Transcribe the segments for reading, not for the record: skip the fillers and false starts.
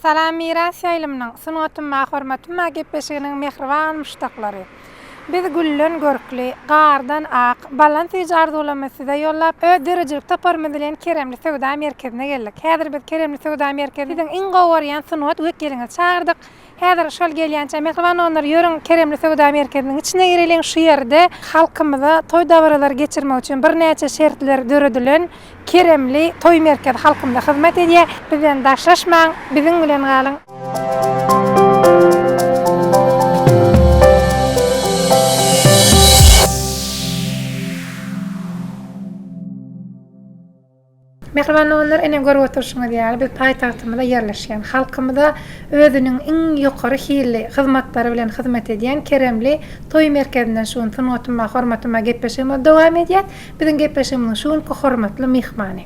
Salam miras ýaýlymyň sunatymma hormatymma gepleşiginiň mehriban muştaklary. Biz güllün görkli, gardan ak, balan tijar dolamasida ýollap derejeli taparmy bilen Keremli Söwda merkezine geldik. Häzir biz Keremli Söwda merkeziň iň gowurýan sunat wekilini çağırdyk. Häzir şol gelýänçe mehriban onlar ýörüň Keremli Söwda merkeziniň içine gireliň. Şu ýerde halkymyza toý dawralar geçirmek üçin bir näçe şertler döredilen Keremli toý merkezi halkymyza hyzmat edýär. Bilen daşlaşmaň, biziň bilen galyň. Mehriban onlar ene görüp oturşyňyz ýaly biz paýtagtymyzda ýerleşýän halkymyza özüniň iň ýokary hili hyzmatlary bilen hyzmat edýän Keremli toý merkezinden şu sunatymma hormatymma gepleşigimiz dowam edýär. Biziň gepleşigimiň şu hormatly mehmany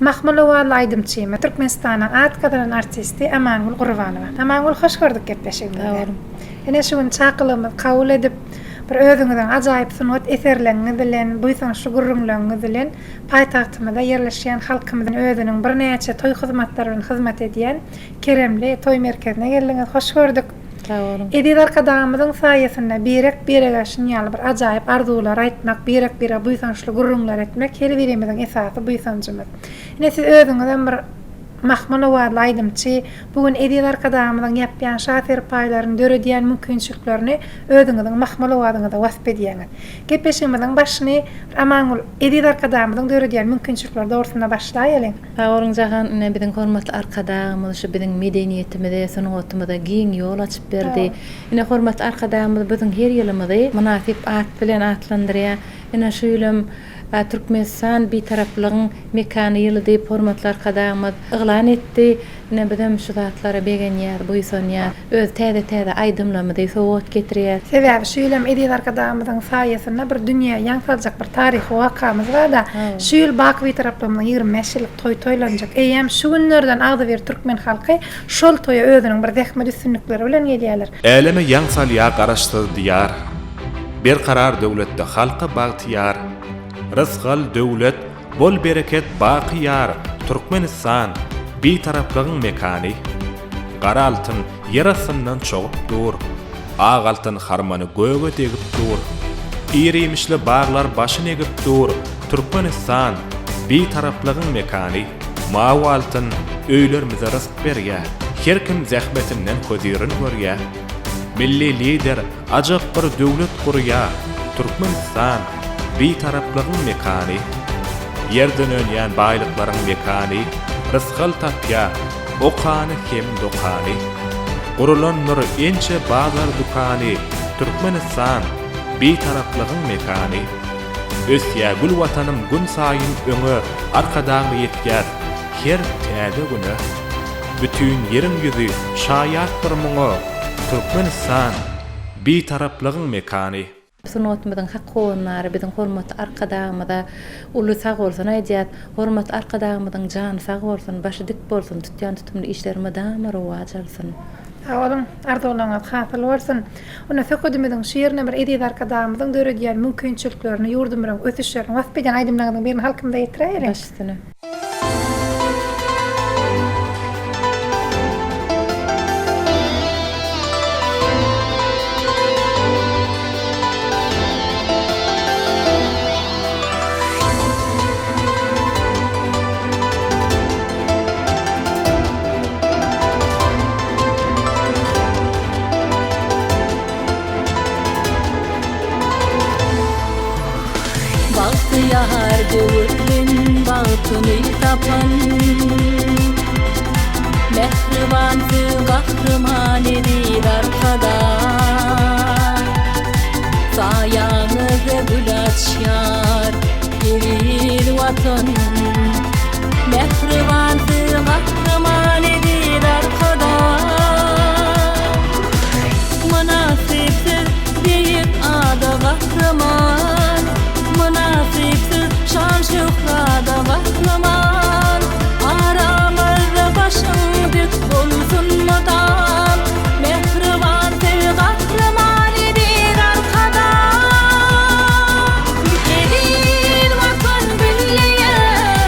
Mahmulova Laydymçy, Türkmenistanyň atkadan artisti Amangul Gurbanowa. Amangul hoş gördük gepleşigimizde. Ene şu çaqylymyz kabul edip bir özüňizden ajaýyp sunat eserlerini bilen, buýsan şu gurrunlaryny bilen paýtagtymyzda ýerleşýän halkymyzyň özüniň bir näçe toý hyzmatlary bilen hyzmat edýän Keremli toý merkezine geldiňiz. Hoş gördük. Edil arkadaşymyzyň saýasynda berek aşyn ýaly bir ajaýyp arzuwlar aýtmak, berek buýsan şu gurrunlar etmek heli birimiziň esasy buýsanjymyz. Ine siz özüňizden bir Mahmulova Laydymçy bugün edil arkadaşymyzyň ýapýan şafer paýlaryny döredýän mümkinçiliklerini özüňiziň Mahmulowadyňyza wasp edýäňiz. Gepleşigimiziň başyny Amangul edil arkadaşymyzyň döredýän mümkinçilikler dogrusynda başlaýalyň. Hawaryň jagan ine biziň hormatly arkadaşymyz şu biziň medeniýetimizde, sanatymyzda giň ýol açyp berdi. Ine hormatly arkadaşymyz biziň her ýylymyzy munasip at bilen atlandyrýar. Ine şu ýylym Türkmenistan bir taraflygyň mekany ýyly diýip hormatly arkadaşymyz yglan etdi. Ne bilen şu zatlara begenýär, buýsanýar, öz täze aýdymlamy sowat getirýär. Sebäbi şu ýylym edil arkadaşymyzyň saýasynda bir dünýä ýaňsaljak bir taryhy wakamyz bar da, şu ýyl Baky taraplamyň 25 ýyllyk toý toýlanjak. Eýem şu günlerden agdy bir türkmen halky şol toýa özüniň bir zähmet üstünlikleri bilen gelýärler. Elime ýaňsalýa garaşdyrdyýar. Bir karar döwletde halka bagtyýar. Rızgal döwlet, bol bereket bakyýar. Türkmenistan bir taraplygyň mekany. Gara altyn yer astyndan çogup dur. Ag altyn harmany göge tegip dur. Irimişli baglar başyny egip dur. Türkmenistan bir taraplygyň mekany. Mawy altyn öýlerimize rızk berýär. Her kim zähmetinden közirin görýär. Milli lider ajak bir döwlet kurýar. Türkmenistan bir taraplygyň mekany. Yerden önýän baýlyklaryň mekany. Rızgal tapýa, okany hem dokany. Gurulan nur ençe bazar dukany. Türkmenistan bir taraplygyň mekany. Ösýä gül watanym gün saýyn öňe arkadagy ýetýär. Her täze güne bütün ýeriň ýüzi şaýat bir muňa. Türkmenistan bir taraplygyň mekany. Sunatymyzyň hakynary biziň hormatly arkadaşymyza uly sag bolsun aýdýar. Hormatly arkadaşymyzyň jany sag bolsun, başy dik bolsun, tutýan tutumly işlerime dam rowaj alsyn. Awalym arzuwlaryňyz hasyl bolsun. Ona söküdümiziň şiirine bir edil arkadaşymyzyň döredýän mümkinçiliklerini ýurdum bilen ötüşlerini wasp edýän aýdymlaryň birini halkymda ýetiräýäris. Başysyny. Yar göğün balkını tapan Mehribandı kahraman edil arkada Sayanızı gül açar Geril vatan Mehribandı kahraman edil arkada Münasipsiz deyip adı kahraman Münasipsiz şan şuhrada kahraman Aramızda başın dik bolsun mutam Mehriban sev kahraman edil arkada Edil vatan bilýär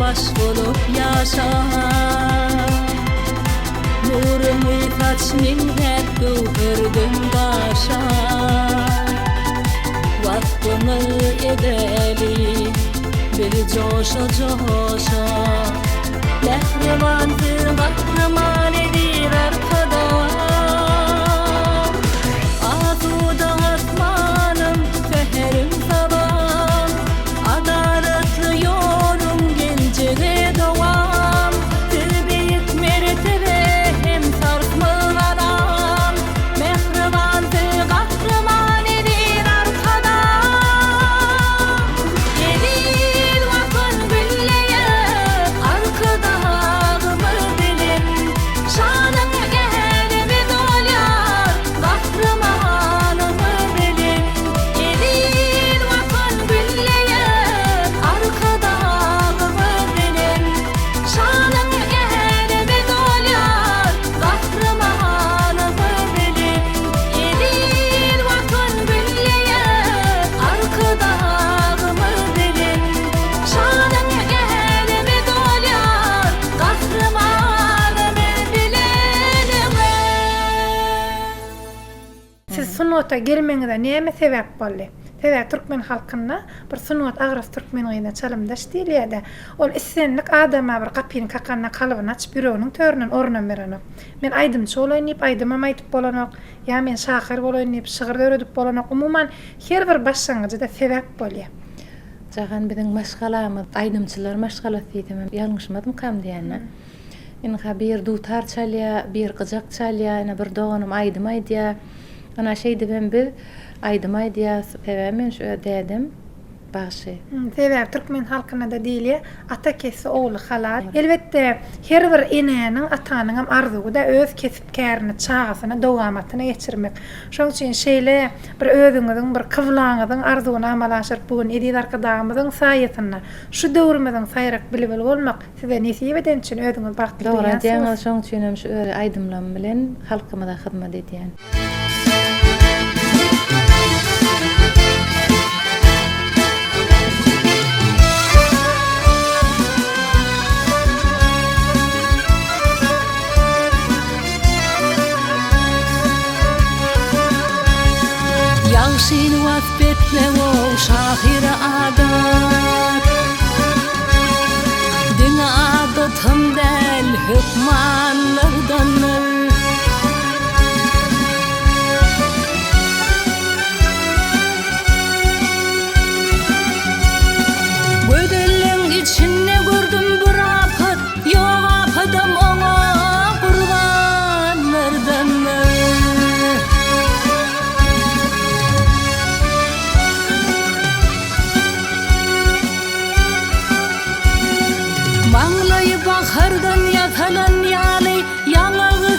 baş bolup yaşa. Nurumy saçmyň hep gowherdin başa. Vaktymy edeli bir coşa coşa. Lehrimandır kahraman edir arkadaş. Asuda asmanım seherim sabah. Adaletli yolum geleceğe devam. Büyük mertebe hem sarsmaz adam. Mehribandır kahraman edir arkadaş. Edil vatan gülleye arkadağımı bilin. Şanın gelimi dolyar kahramanımı bilin. Edil vatan gülleye arkadağımı bilin. Şanın gelimi dolyar kahramanımı bilin. Edil vatan gülleye arkadağımı bilin. Şanın gelimi dolyar kahramanımı bilin. Siz sunota gelmeňize näme sebäp boldy? Sebäp türkmen halkyna bir sunot agras türkmenliğine çalymdaş diýilýärdi. Ol issenlik adama bir gapyny kakanyna kalybyny açyp ýüregiň töründen ornan berenok. Men aýdymçy bolaýnyp aýdyma aýdyp bolanok, ýa men şahyr bolaýnyp şygyr öwredip bolanok. Umuman her bir başlangyjyda sebäp bolýar. Jahan biziň maşgalamyz, aýdymçylar maşgalasy diýdim. Ýalňyşmadym kam diýenler. Ine bir dutar çalýa, bir gyjak çalýa, ine bir doganym aýdym aýdýa. Ana şeýdi ben bir aýdym aýdýa, men şu dedim. Başy. Sebäp türkmen halkyna da diýilýär, ata kesi ogly halat. Elbetde her bir enäniň, atanyň hem arzuwy da öz kesipkärini, çagasyny, dowamatyny geçirmek. Şoň üçin şeýle bir özüňiziň, bir kyzlaňyzyň arzuwyny amalaşyp bugün edil arkadaşymyzyň saýatyna, şu döwrümizden saýrak bilip bolmak size nesip eden üçin özüňiz bagtly Dogry diýäňiz. diýen şoň üçin hem şu aýdymlan bilen halkyma da hyzmat edýän. Ýagşyny waspetle o şahyr adat. Diňe adatym del hükmanlardanlar. Gödeliň içinde gördüm bir afat, ýok afatam oňa gurbanlardanlar. Maňlaýy bahardan ýatalan ýaly, ýaňagy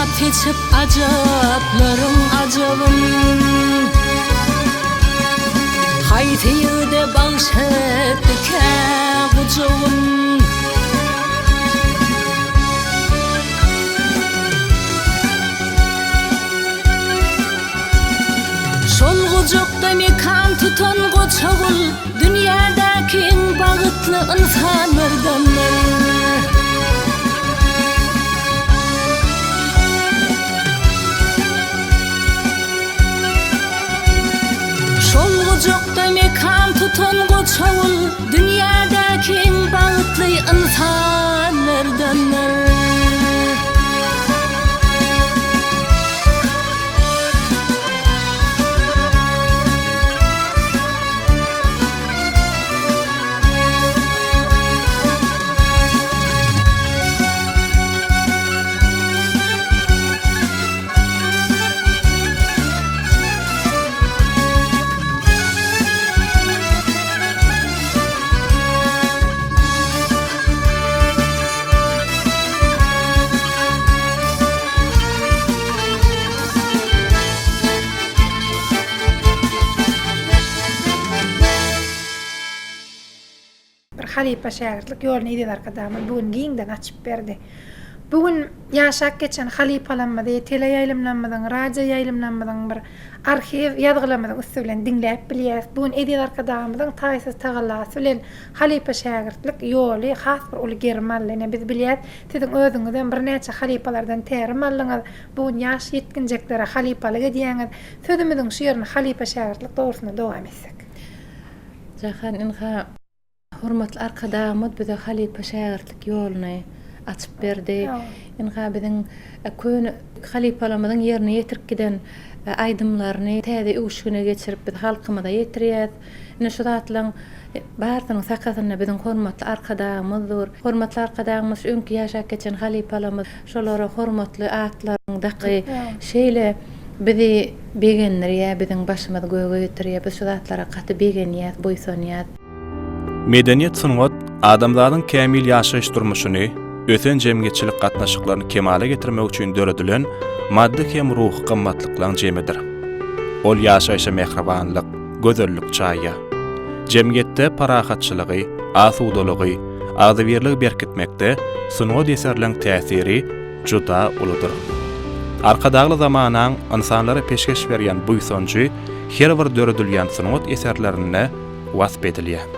Şarap içip acaplarım acabın Haytiyi de bağışettik ucavun Şol gucukda mekan tutan goçavul Dünyadaki en bağıtlı insanlardanlar Şol gucukda mekan tutan goçavul Dünyadaki en bağıtlı insanlardanlar Halipa şäherlik ýoluna ýedir arkadaşlar. Bugün giňden açyp berdi. Bugün ýaşak geçen halipalanmady, tele ýaýlymlanmadan, radio ýaýlymlanmadan bir arxiv ýadgylamadan üstü bilen dinläp bilýäs. Bugün ýedir arkadaşlarymyň taýsys tagallasy bilen halipa şäherlik ýoly has bir uly germalyny biz bilýäs. Siziň özüňizden bir näçe halipalardan tärim alýňyz. Bugün ýaş ýetginjeklere halipalyk edýäňiz. Sözümiziň şu ýerine halipa şäherlik dogrusyna dowam etsek. Jahan inha hormatly arkadaşlarymyz bize halipa şäherlik ýoluny açyp berdi. Inha biziň köň halipalamyzyň ýerine ýetirip giden aýdymlaryny täze uşgyna geçirip biz halkymyza ýetirýäs. Ine şu zatlaryň barsynyň sakatyny biziň hormatly arkadaşlarymyzdyr. Hormatly arkadaşlarymyz öňki ýaşap geçen halipalamyz şolara hormatly atlaryň daky şeýle bizi begenlerýär, biziň başymyzy göge ýetirýär. Biz şu zatlara gaty begenýäs, boýsanýas. Medeniyet sungat adamlaryň kämil ýaşaýyş durmuşyny, ösen jemgyýetçilik gatnaşyklaryny kemale getirmek üçin döredülen maddi hem ruh gymmatlyklaryň jemidir. Ol ýaşaýşa mehribanlyk, gözellik çaýa. Jemgyýetde parahatçylygy, asudalygy, agzybirligi berkitmekde sungat eserleriň täsiri juda uludyr. Arkadagly zamanyň insanlara peşkeş berýän buýsanjy her bir döredilýän sungat eserlerine wasp edilýär.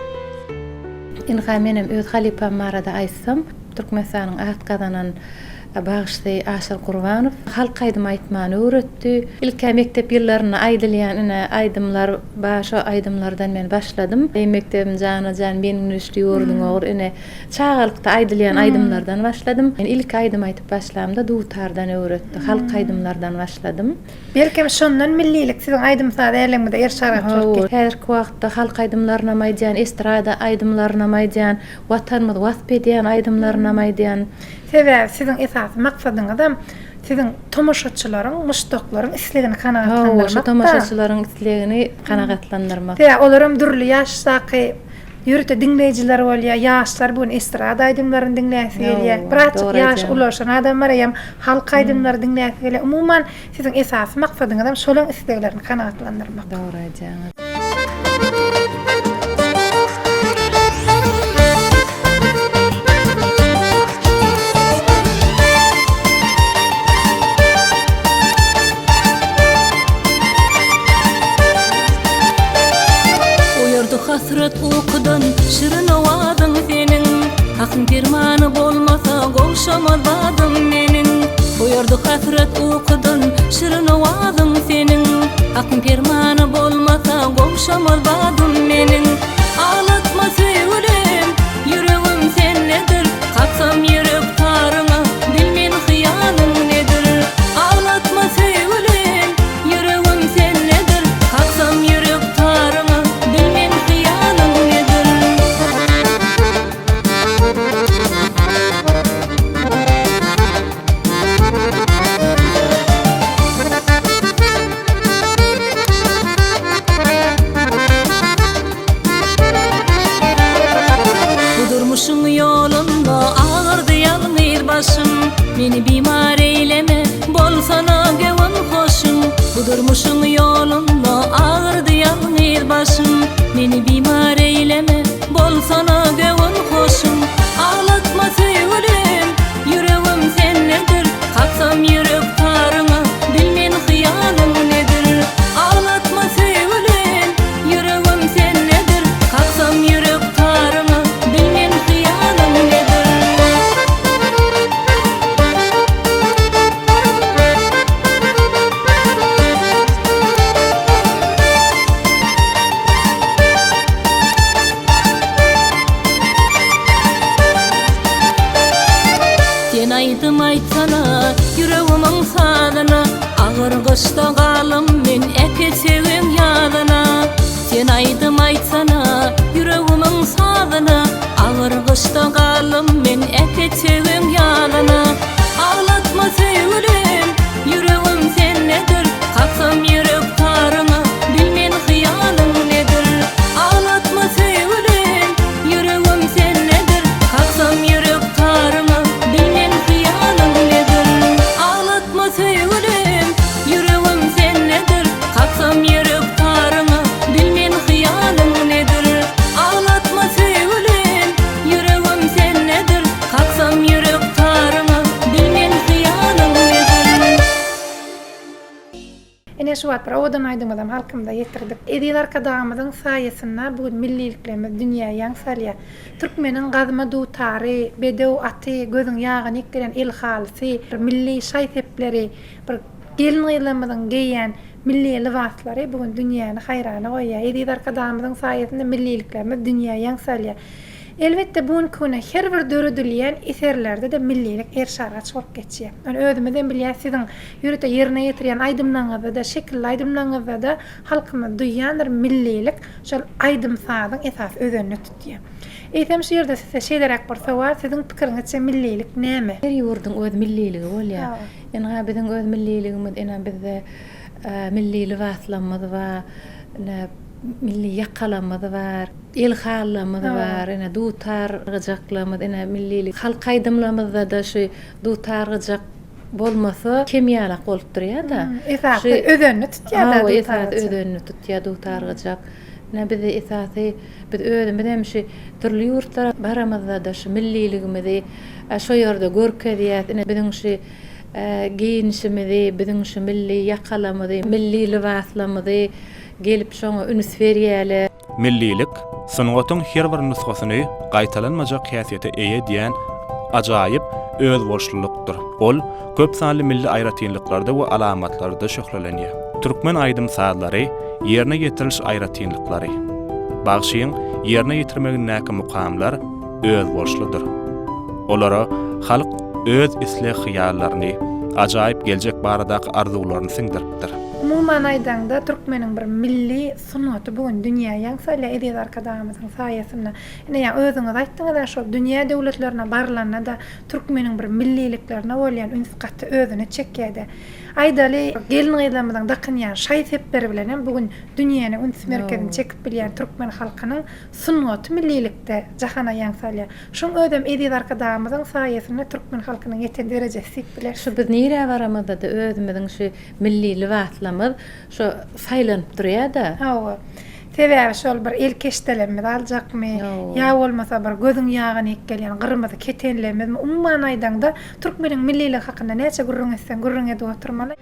Inha menem öz halipam marada aýtsam, Türkmenistanyň ahat gazanan Bağışly Aşyr Gurbanow halk aýdym aýtmany öwretdi. İlk mektep ýyllaryna aýdylýan ine aýdymlar, başa aýdymlardan men başladym. Mektebim jana-jan meniň nüşlüýordum ogry ine çağalykda aýdylýan aýdymlardan başladym. Men ilk aýdym aýtyp başlamda dutardan öwretdi. Halk aýdymlardan başladym. Belki şondan millilik siziň aýdymsa dälemde erşarat çok. Häzirki wagtda halk aýdymlaryna maýdan, estrada aýdymlaryna maýdan, watanymyzy wasp edýän aýdymlaryna maýdan. Sebäbi siziň esas maksadyňyz siziň tomoşaçylaryň, muşdoklaryň islegini kanagatlandyrmak. Şu tomoşaçylaryň islegini kanagatlandyrmak. Olaram dürli ýaşdaky ýürüte dinleýijiler bolýar, ýaşlar bugün estrada aýdymlaryny dinläýär gelýär. Birazçyk ýaş ulaşan adamlar hem halk aýdymlary dinläýär gelýär. Umuman siziň esas maksadyňyz şolaň isleglerini kanagatlandyrmak. Dogry aýdýaňyz. Hasret okudan şirin owadyň seniň hakyň dermany bolmasa gowşamadym meniň Boýardy hasret okudan şirin owadyň seniň hakyň dermany bolmasa gowşamadym meniň Ağlatma söýgülem ýüregim sen nedir Qatsam ýürek taryňa bilmen hyýanyň nedir Ağlatma söýgülem ýüregim sen nedir Qatsam ýürek taryňa bilmen Yolunda ağırdı yalnız başım Beni bimar eyleme sana gewon hoşum. Budurmuşum yolunda ağırdı yalnız başım. Beni bimar eyleme, bol sana gewon hoşum. Ağlatma sevgilim, yüreğim sen nedir? Kalksam yürek tarına, bilmen hıyalın nedir? Ağlatma sevgilim, yüreğim sen nedir? Kalksam yürek tarına, bilmen hıyalın nedir? Sen aydım aytsana, yüreğimin sadına. Ağır kışta kalım men eketewim yadına. Sen aydım aytsana, yüreğimin sadına. Ağır kışta kalım men eketewim yadına. Ağlatma sevgilim, yüreğim sen nedir? Kalksam yürek tarına, bilmen hıyalın nedir? Ağlatma sevgilim, yüreğim sen nedir? Kalksam yürek tarına, bilmen hıyalın nedir? Ağlatma sevgilim, yüreğim sen nedir? Kalksam yürek tarına, bilmen hıyalın nedir? Ağlatma sevgilim, yüreğim sen nedir? Kalksam yürek tarına, bilmen hıyalın nedir? Ene şu wagt bir odan aydymyzam halkymda ýetirdik. Edil arkadağymyzyň saýasynda bugün milliliklerimiz dünýä ýaňsalýar. Türkmeniň gazma dutary, bedew aty, gözüň ýagyny ikgelen el halsy, milli şaýtepleri, bir gelin ýylamyzyň geýýän milli libaslary bugün dünýäni haýrana goýýar. Edil arkadağymyzyň saýasynda milliliklerimiz dünýä ýaňsalýar. Elbette bugün köne her bir döredilýän eserlerde de millilik erşara çykyp geçýär. Yani özümizden bilýär siziň ýürete ýerine ýetirýän aýdymlaryňyzda da, şekilli aýdymlaryňyzda da halkymyz duýýandyr millilik şol aýdym sadyň esas özüni tutýar. Eýsem şu ýerde size şeýlerek bir sowal, siziň pikiriňizçe millilik näme? Her ýurdun öz milliligi bolýar. Ene biziň öz milliligimiz, ene bizde milli libaslarymyz var, milli ýakalamyz var, el hallamyz var, ene dutargyjaklarymyz, ene millilik halk aýdymlarymyzda da şu dutargyjak bolmasa kemýalak bolup durýar da. Esas özüni tutýar da. Esas özüni tutýar dutargyjak. Ne bizi esasy biz özümizden şu türlü ýurtlara baramyzda da şu milliligimizi şo ýerde görkezýär. Ene biziň şu giyinişimizi, biziň şu milli ýakalamyzy, milli libaslarymyzy gelip şoňa üns berýärler. Millilik, sunugatyň her bir nusgasyny gaýtalanmajak häsiýete eýe diýen ajaýyp öz boşlulukdyr. Ol köp sanly milli aýratynlyklarda we alamatlarda şöhrelenýär. Türkmen aýdym saýlary ýerine ýetiriliş aýratynlyklary. Bagşyň ýerine ýetirmegi näki mukamlar öz boşludur. Olara halk öz isle hyýallaryny, ajaýyp geljek baradaky arzularyny siňdiripdir. Umuman aýdanda Türkmeniň bir milli sunaty bugün dünýä ýaňsalýar edil arkadağymyzyň saýasynda. Ene özüňiz aýtdyňyz şol dünýä döwletlerine barlanyna da Türkmeniň bir milliliklerine bolýan ünsgaty özüni çekýärdi. Aýdaly gelin ýylamyzyň dakynýan şaýtepleri bilen bugün dünýäni üns merkezine çekip bilýän Türkmen halkynyň sunaty millilikde jahana ýaňsalýar. Şoň özüm edil arkadağymyzyň saýasynda Türkmen halkynyň ýeten derejesi bilen Şu biz nire baramyzda da özümiziň şu milli libaslarymyz şu saýlanyp durýar da. Hawa. Sebäbi şol bir el keşdelerimiz aljakmy? Ya bolmasa bir gözüň ýagyny ikgelýän gyrmyzy ketenlerimiz umman aýdanda Türkmeniň millilik hakynda näçe gurrun etsen gurrun edip oturmaly.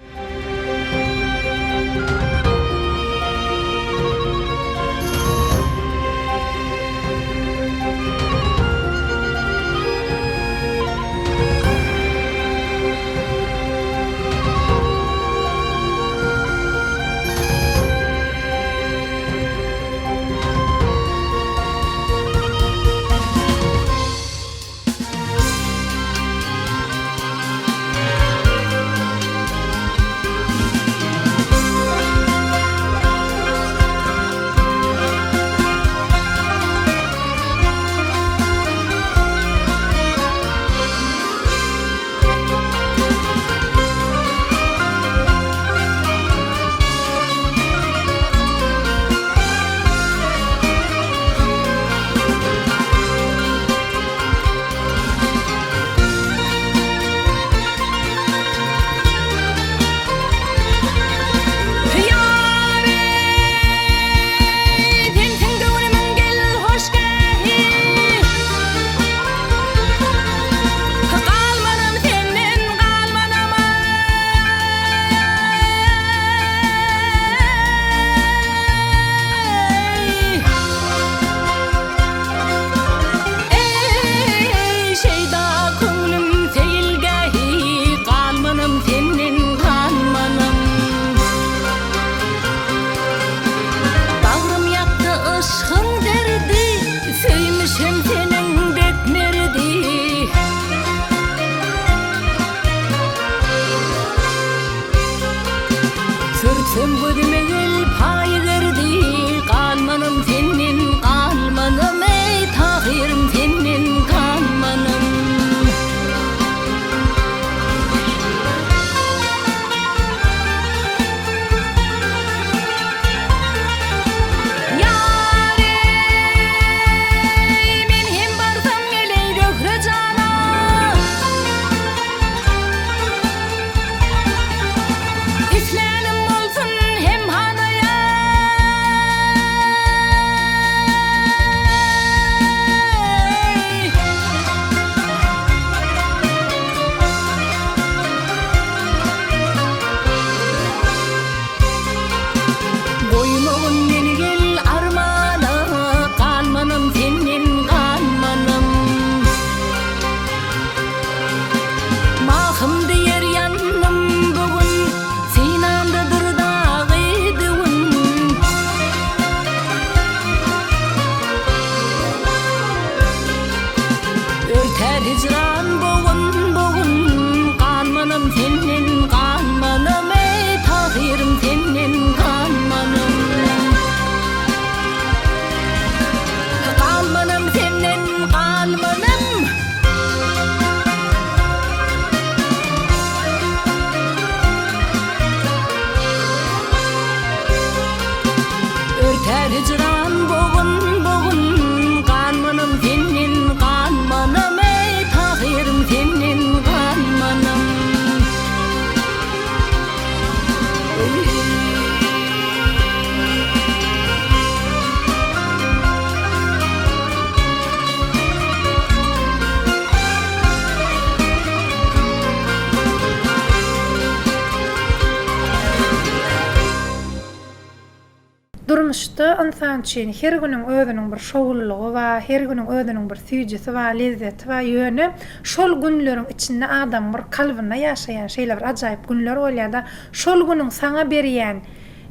Sonuçta insan için her günün özünün bir şowluluğu va her günün özünün bir süýjesi va lezzeti va ýöne şol günleriň içinde adam bir kalbyna ýaşaýan şeýle bir ajaýyp günler bolýar-da şol günüň saňa berýän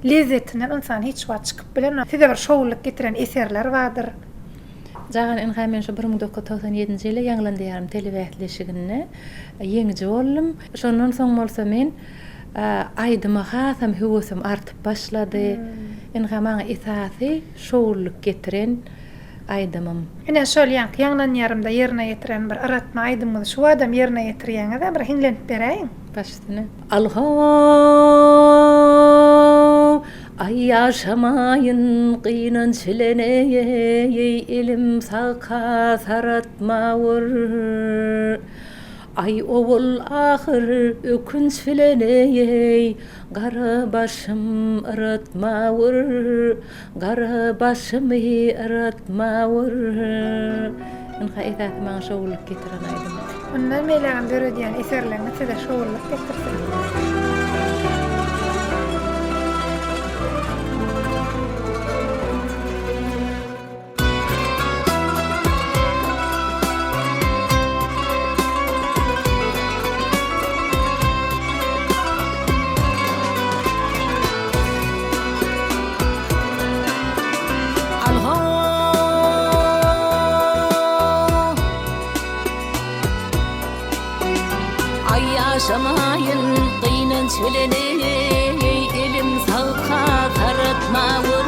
lezzetinden insan hiç wagt çykyp bilen size bir şowluk getiren eserler bardyr. Jagan en hemen şu 1997-nji ýyly ýanglandy ýarym telewätleşigine ýeňji boldum. Şondan soň bolsa men aydyma hasam hüwesem artyp başlady. En hamaňa esasy şowluk getiren aydymym. Ene şol ýanglan ýarymda ýerine ýetiren bir aratma aydymyny şu adam ýerine ýetirýäňe bir hinlenip beräýin. Başyny. Alhaw ay ýaşamaýyn gynan çileney elim saka saratmawur. Ay owul ahir ökünç fileney gara başım aratmawur, gara başymy aratmawur. Inha etat maň şowluk getiren aydym. Ondan meýlägem berýän eserlerine size şowluk getirsin. Yaşamayın kıynan çöleney elim salka taratmawur.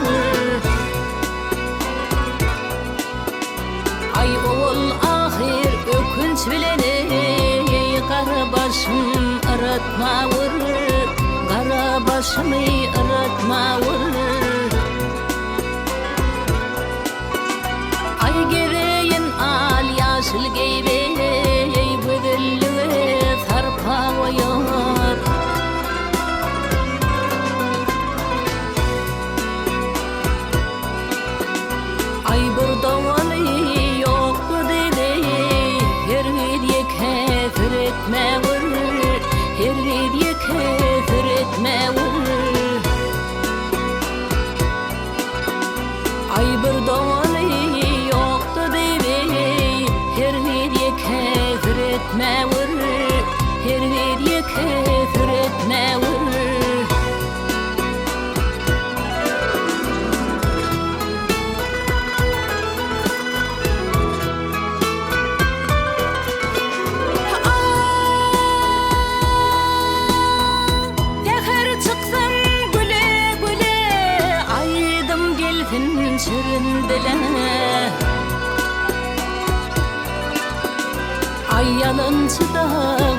Ay oğul ahir ökünç bileney kara başım aratmawur, kara başımı aratmawur. Ay gereyin al yaşıl geybe sarpawaýar. Ay burdawany ýokdy dede, her biri kefir etmewur, her biri kefir etmewur. Ay burdawany ýokdy dede, her biri kefir etmewur, her biri kefir etmewur. Teher çyksam güle güle, aydym gelsin çüründile. Ay yalınçıda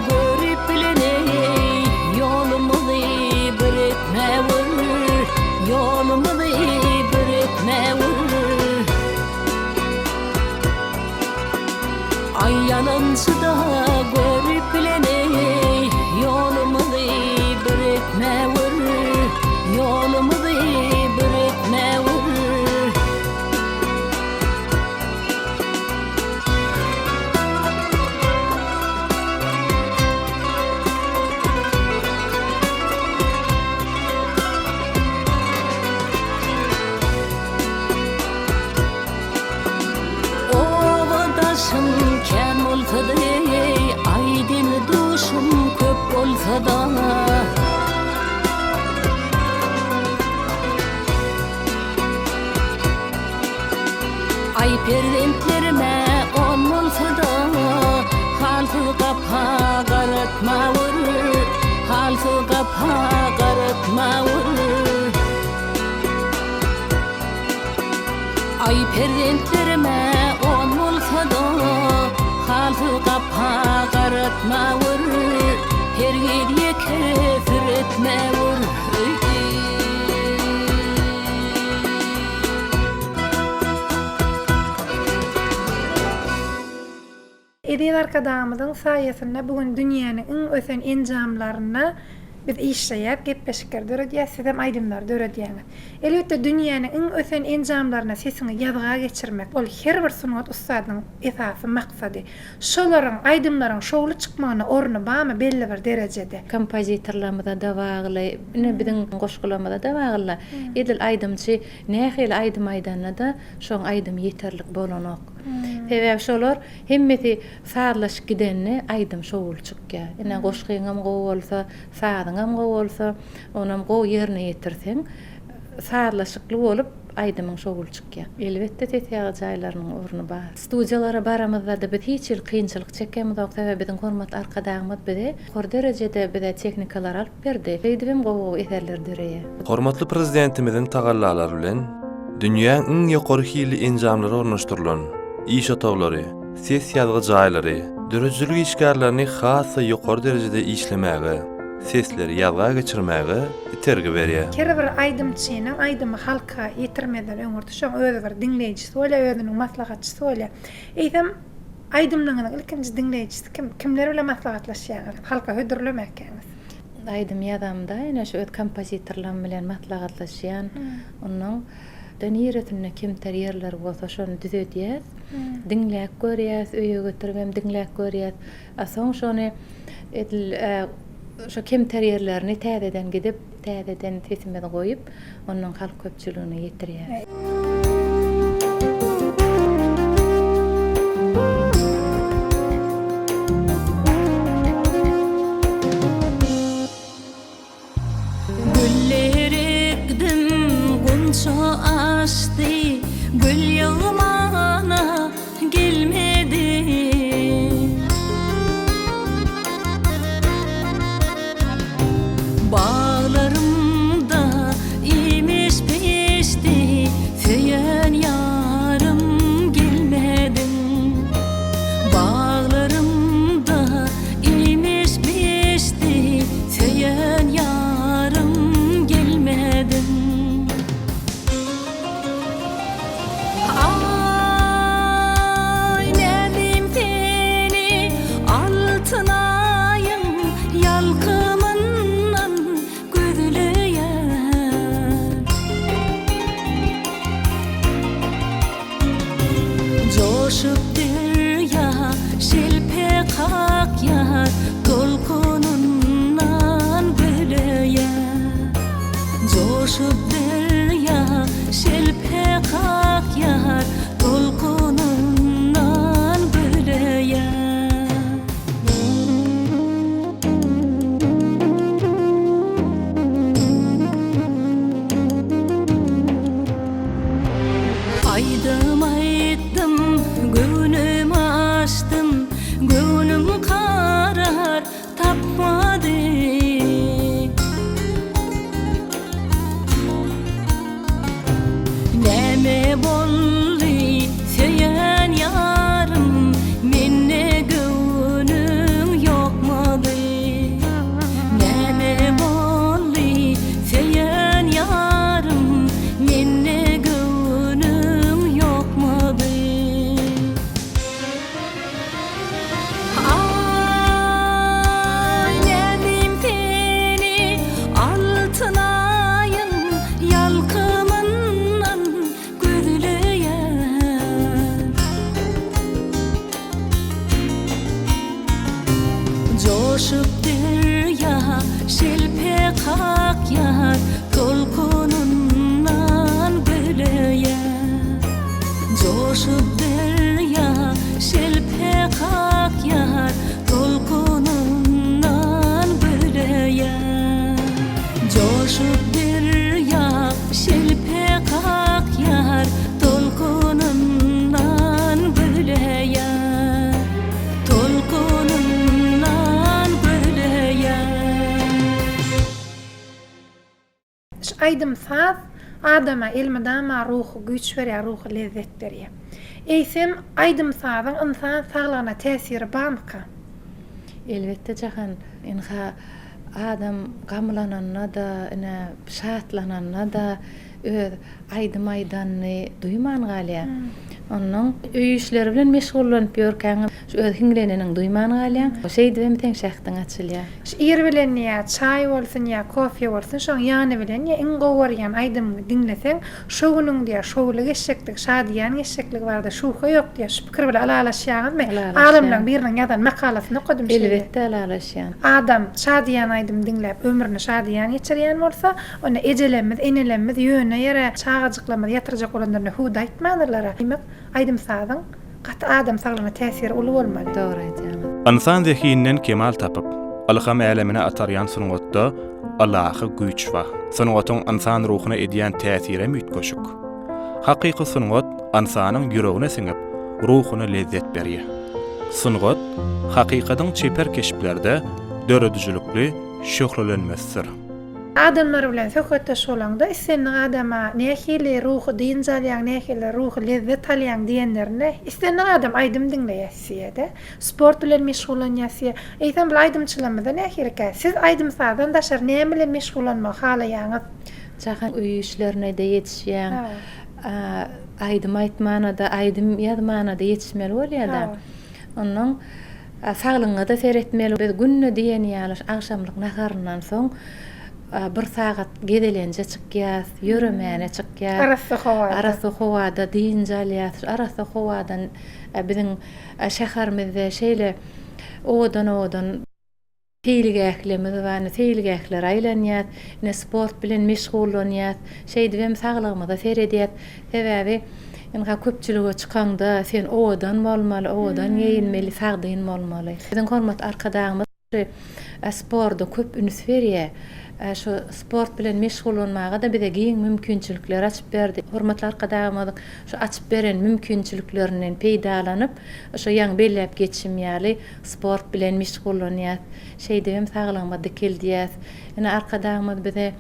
görüp bileney yolumuzy bir etmewur, yolumuzy bir etmewur. Ay yalınçıda görüp bileney yolumuzy bir etmewur, yolumuzy bir etmewur. Kem olsa da aydın duşum köp olsa da ay perventlerime on olsa da halsız kapha garatmawur, halsız kapha garatmawur. Ay perventlerime on olsa da halsız kapha garatmawur, her biri kefir etmewur. Edil arkadamyzyň saýasynda bugün dünýäniň iň ösen enjamlaryna Biz işleyip gepleşikler dörediýär, sizem aýdymlar dörediýäňiz. Elbetde dünýäniň iň ösen enjamlaryna sesini ýazga geçirmek, ol her bir sunat ustadynyň esasy maksady. Şolaryň aýdymlaryň şowly çykmagyna orny barmy belli bir derejede. Kompozitorlarymyza da bagly, ine biziň goşgularymyza da bagly. Edil aýdymçy nähili aýdym aýdanna da şoň aýdym ýeterlik bolanok. Sebäbi şolar hemmeti saýlaşyp gidenni aýdym şowul çykýar. Ine goşgyňam gowy bolsa, saýdyňam gowy bolsa, onam gowy ýerine ýetirseň, saýlaşykly bolup aýdymyň şowul çykýar. Elbetde tetýär jaýlarynyň orny bar. Studiýalara baramyzda da biz hiç ýyl kynçylyk çekýänmiz, sebäbi biziň hormatly arkadaşymyz bize hor derejede bize teknikalar alyp berdi. Beýdibim gowy eserler döreýär. Hormatly prezidentimiziň tagallalary bilen dünýäniň iň ýokary hili enjamlary ornaşdyrylan iş otaglary, ses ýazgy jaýlary, dörejçilik işgärlerini hassa ýokary derejede işlemäge, sesleri ýazga geçirmäge itergi berýär. Her bir aýdymçynyň aýdymy halka ýetirmeden öňürde şoň özi bir dinleýijisi bolýar, özüniň maslahatçysy bolýar. Eýsem aýdymlaryň ilkinji dinleýijisi kimler bilen maslahatlaşýar? Halka hödürlemäkäňiz. Aýdym ýazamda ene şu kompozitorlar bilen maslahatlaşýan, onuň döniýetine kim terýerler bolsa şonu düzedýär. Dinläp görýär, öýe götürmem dinläp görýär. Soň şonu edil şu kim terýerlerini täzeden gidip, täzeden sesime goýup, onuň halk köpçüligine ýetirýär. Güllerekdim gunça açdy, gül ýagmana gelmedi. Bağlarımda imiş pişti, söyleyen yarım gelmedin. Bağlarımda imiş pişti, söyleyen yarım gelmedin. Ay nelim seni altınayım, yalkımından gözleyen. Coşup derya şilpe kakyar, dolkunundan böleyen. Coşup derya şilpe kakyar, dolkunundan böleyen. Aýdym aýdym, göwnüm açdym, göwnüm karar tapmady. Näme boldy söýen ýarym, menne göwnüm ýokmady. Näme boldy söýen ýarym, menne göwnüm ýokmady. Ay nelim seni altınayım, yalkımından gözleyen. Coşup derya şilpe kakyar, dolkunundan böleyen. Coşup derya şilpe kakyar, dolkunundan böleyen. Coşup derya şilpe kakyar, dolkunundan böleyen. Dolkunundan böleyen. Şu aýdym saz adama elmedama ruhu güç berýär, ruhu lezzet berýär. Eýsem aýdym sazyň insan saglygyna täsiri barmyka? Elbetde jahan inha adam gamlananna da, ine şatlananna da öz aýdym aýdanny duyman galýa. Onuň öýüşleri bilen meşgullanyp ýörkäňi şu öz hingleneniň duyman galýan. O şeýdi hem teň şähtiň açylýar. Ir bilen ya çay bolsun ya kofe bolsun şoň ýany bilen ya iň gowurýan aýdym dinleseň şoňuň diýe şowly geçeklik şadiýan geçeklik barda şuha ýok diýe şu pikir bilen alalaşýan alamlaryň biriniň ýadan makalasyny okudum şeýle. Elbetde alalaşýan. Adam şadiýan aýdym dinläp ömrüni şadiýan geçirýän bolsa onu ejelenmez, enelenmez, ýöne ýere çağajyklamaz ýatyrjak bolanlaryna huda aýtmadyrlar. Demek aýdym sadyň gat adam saglygyna täsiri uly bolmaly. Dogry aýdýan. Insan zehinden kemal tapıp, alham alemine ataryan sunugotda Allah'a güç var. Sunugotuň insan ruhuna edýän täsire mütgoşuk. Hakyky sunugot insanyň ýüregine siňip, ruhuna lezzet berýär. Sunugot hakykatyň çeper keşiplerde döredüjülükli şöhrelenmezdir. Adamlar bilen söhbetdeş bolanda islendi adama nähili ruhy diýinjalýan, nähili ruhy lezzet alýan diýenlerine islendi adam aýdym dinleýär. Sport bilen meşgullanýar. Eýsem bilen aýdymçylamyda nähili siz aýdym sadan daşar näme bilen meşgullanmak halaýaňyz? Çahan uý işlerine de ýetişýän. Aýdym aýtmana da aýdym ýazmana da ýetişmeli bolýar da. Onuň saglygyňa da seretmeli. Biz günne diýen ýalyş akşamlyk naharyndan soň bir sagat gedelenje çykýas, ýöremäne çykýas. Arasy howada diýinjalýas, arasy howadan biziň şäherimizde şeýle odan teýligäklimiz we teýligäkler aýlanýar, ne sport bilen meşgullanýar, şeýdi hem saglygymyza seredýär. Sebäbi ýa köpçülüge çykanda sen odan bolmaly, odan ýeýilmeli, sagdyn bolmaly. Biziň hormat arkadaşymyz sportda köp üns berýär. Şu sport bilen meşgullanmaga da bize giň mümkinçilikler açyp berdi. Hormatly arkadaşymyz şu açyp beren mümkinçiliklerinden peýdalanyp, şu ýaňy belläp geçimýäli sport bilen meşgullanýar. Şeýde hem saglygyma dikildýär. Ýa arkadaşymyz bize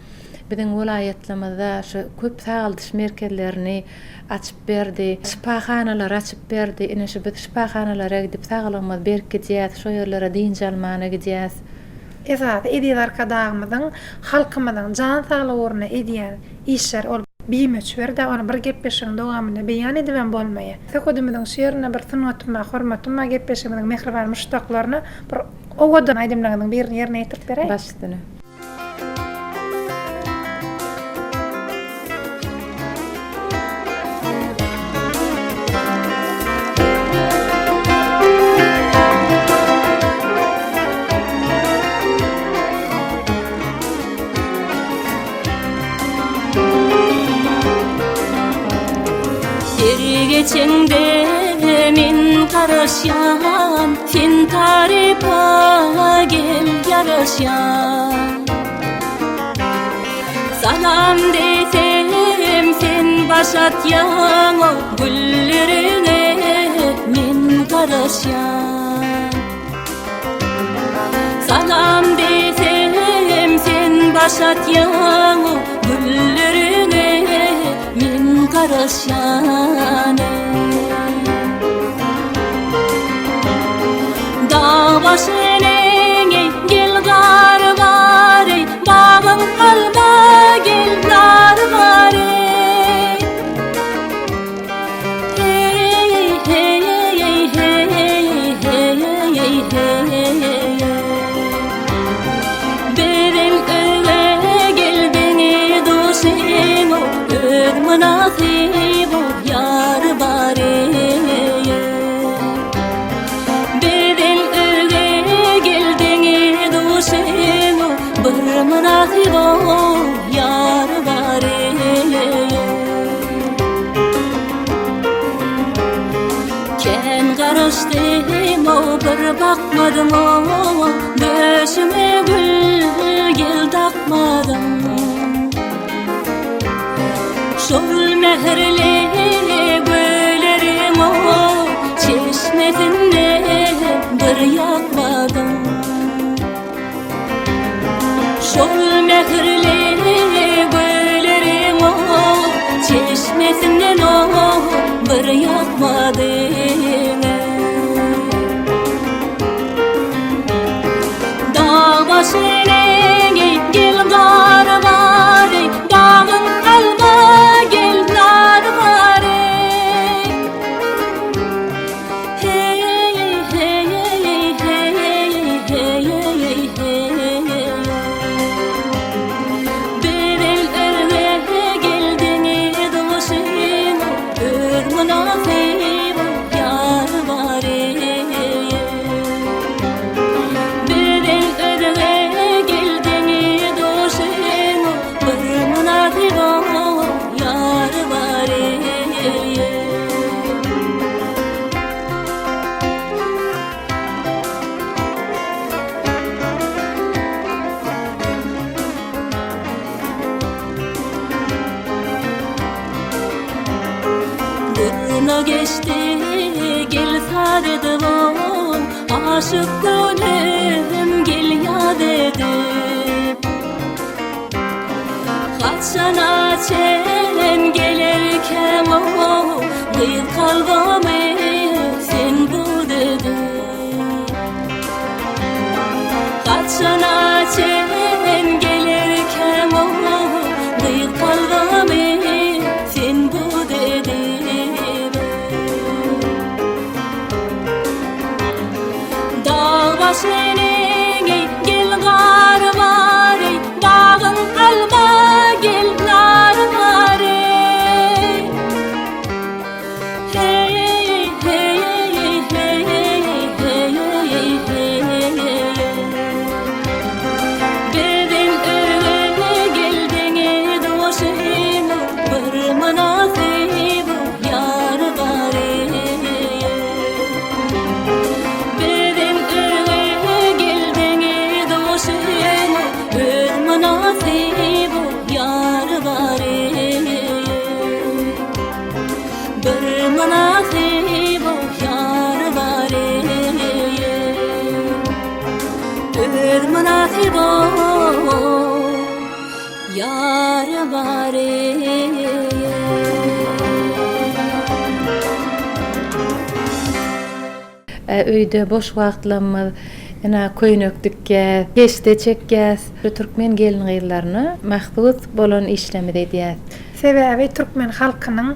biziň welaýatlarymyzda şu köp saglyş merkezlerini açyp berdi. Şipaxanalar açyp berdi. Ine şu biz şipaxanalara gidip saglygymyz berkitýär, şo ýerlere diýinjalmana gidýär. Esas edýär arkadaşymyzyň halkymyzyň jan saglygy ugruna edýän işler ol biýmeçberde onu bir gepleşiň dowamyna beýan edibem bolmaýar. Söküdümüziň şeýerine bir sunatma, hormatyma gepleşigimiň mehriban müştaklaryna bir owadan aýdymlaryň birini ýerine ýetirip bereýin. Başdyny. Geçende min karaşyan, sen taripa gel yaraşyan. Salam desem sen başatyan, o güllerine min karaşyan. Salam desem sen başatyan, o güllerine min karaşyan. Dağ başına gel gar bari, bağın alma gel dar bari. Hey hey hey hey hey hey hey. Benim öyle geldiğini duşum, münasip yar bari. Bedel öyle geldiğini duşum, bir münasip yar bari. Ken garaştym o bir bakmadım o, döşüme gül gel takmadım. Şol mehrli güllerim o, çeşmesinde bir yakmadım. Şol mehrli güllerim o, çeşmesinden o bir yakmadım. Dağ başına gel gar bari, bağın alma gel dar bari. Hey hey da geçti gel sardım aşık gönlüm gel yad edip kaçana çen gelirken o kıyıp kalbime sen bu dedi kaçana çen gelirken o kıyıp kalbime sen bu dedi dağ başını gel gar var dağın kalma gel nar var hey hey hey hey hey beden öyle geldin doşum bir manasib yar var beden öyle geldin doşum bir manasib yar var bir manasib yar var bir manasib yar var Öýde boş wagtlarymyz ena köýnekdikkä, geçde çekkäs, türkmen gelin gyýlaryny mahsus bolan işlemede edýär. Sebäbi türkmen halkynyň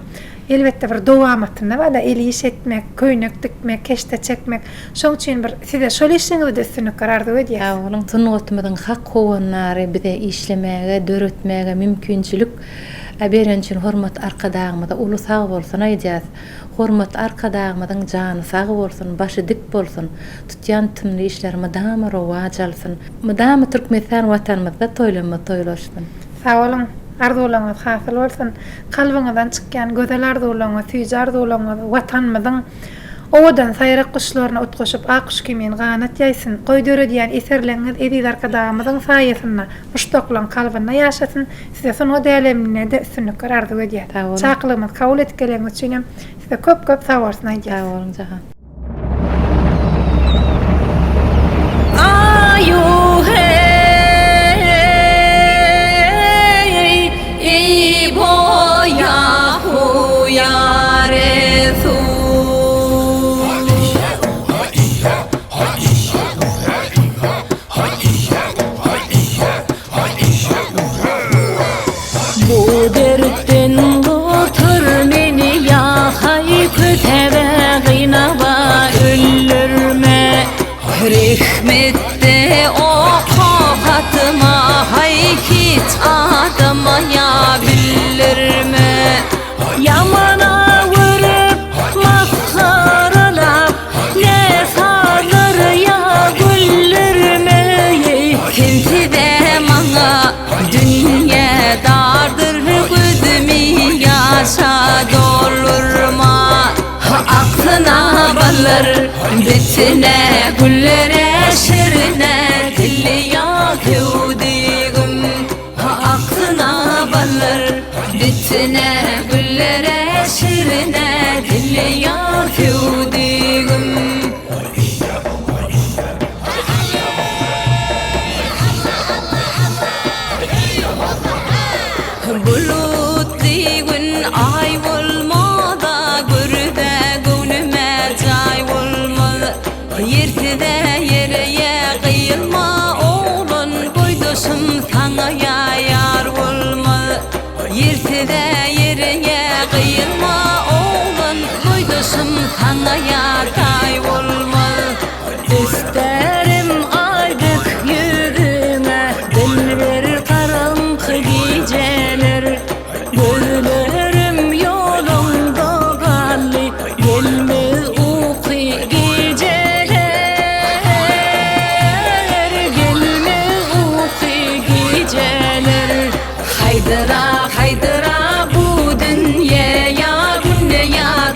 elbetde bir dowamatyna we-de eli iş etmek, köýnek dikmek, keşte çekmek. Şoň üçin bir size şol işiňizde de üstünlük garardy edýär. Onuň tunugotmyň hak howanlary bize işlemäge, döretmäge mümkinçilik berençin hormat arkadagymyza uly sag bolsun aýdýas. Hormat arkadagymyň jany sag bolsun, başy dik bolsun. Tutýan tümli işlerimi dama rowaj alsyn. Mydamy Türkmenistan watanymyzda toýlama toýlaşsyn. Sag bolun. Arzuwlaňyz hasyl bolsun. Kalbyňyzdan çykýan gözel arzuwlaňyz, süýji arzuwlaňyz watanymyzyň owadan saýrak kuşlaryna utgaşyp akuş kimen ganat ýaýsyn. Goýdöre diýen eserleňiz edil arkadagymyzyň saýasyna muşdaklan kalbyna ýaşasyn. Size şonu dälemine de üstünlük garardy edýär. Çaklymyz kabul etgeleňiz üçin size köp sag bolsun aýdýar. Sag bolun jahan. Bu dertten otur meni ya hay kötebe gynaba öldürme Rehmette o hatıma hay hiç adama ya bildirme Yamana vurup maskaralap ne sarlar ya güldürme Kimti de mana dünya dardır gözümü yaşa doldurma Aklına balır bitine güllere şirine dilli ya kevdigim Aklına balır bitine güllere şirine dilli ya kevdigim Bulutli gün ay olmada gürde gönüme cay olmalı Yirtide yereye kıyılma oğlun koydusum sana yar olmalı Yirtide yereye kıyılma oğlun koydusum sana yar olmalı İsterim aydık yüzüme dil verir karanlık geceler Gözlerim yolumda galli gelmez uyku geceler Gelmez uyku geceler Haydıra bu dünyaya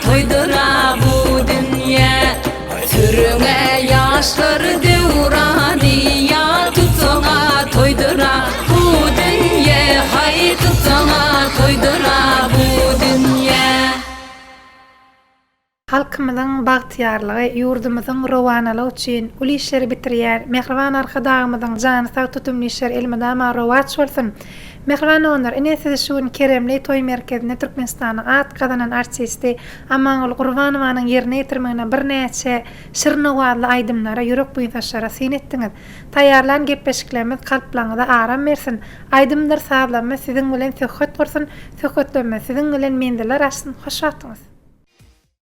toydura bu dünya halkymyzyň bagtyýarlygy, ýurdumyzyň rowanalygy üçin uly işleri bitirýär, mehriban arkadaşymyzyň jany sag tutumly işler elmedama rowat bolsun. Mehriban onlar, ine siz şuun Keremli toý merkezine Türkmenistanyň at gazanan artisti Amanul Gurbanowyň ýerine ýetirmegine birnäçe şirnowatly aýdymlara, ýürek buýsaşlara sen etdiňiz. Taýýarlan gepleşiklerimiz kalplaňyza aram bersin. Aýdymlar saglamy siziň bilen söhbet gursun, söhbetlenme siziň bilen mendeler açsyn. Hoş wagtyňyz.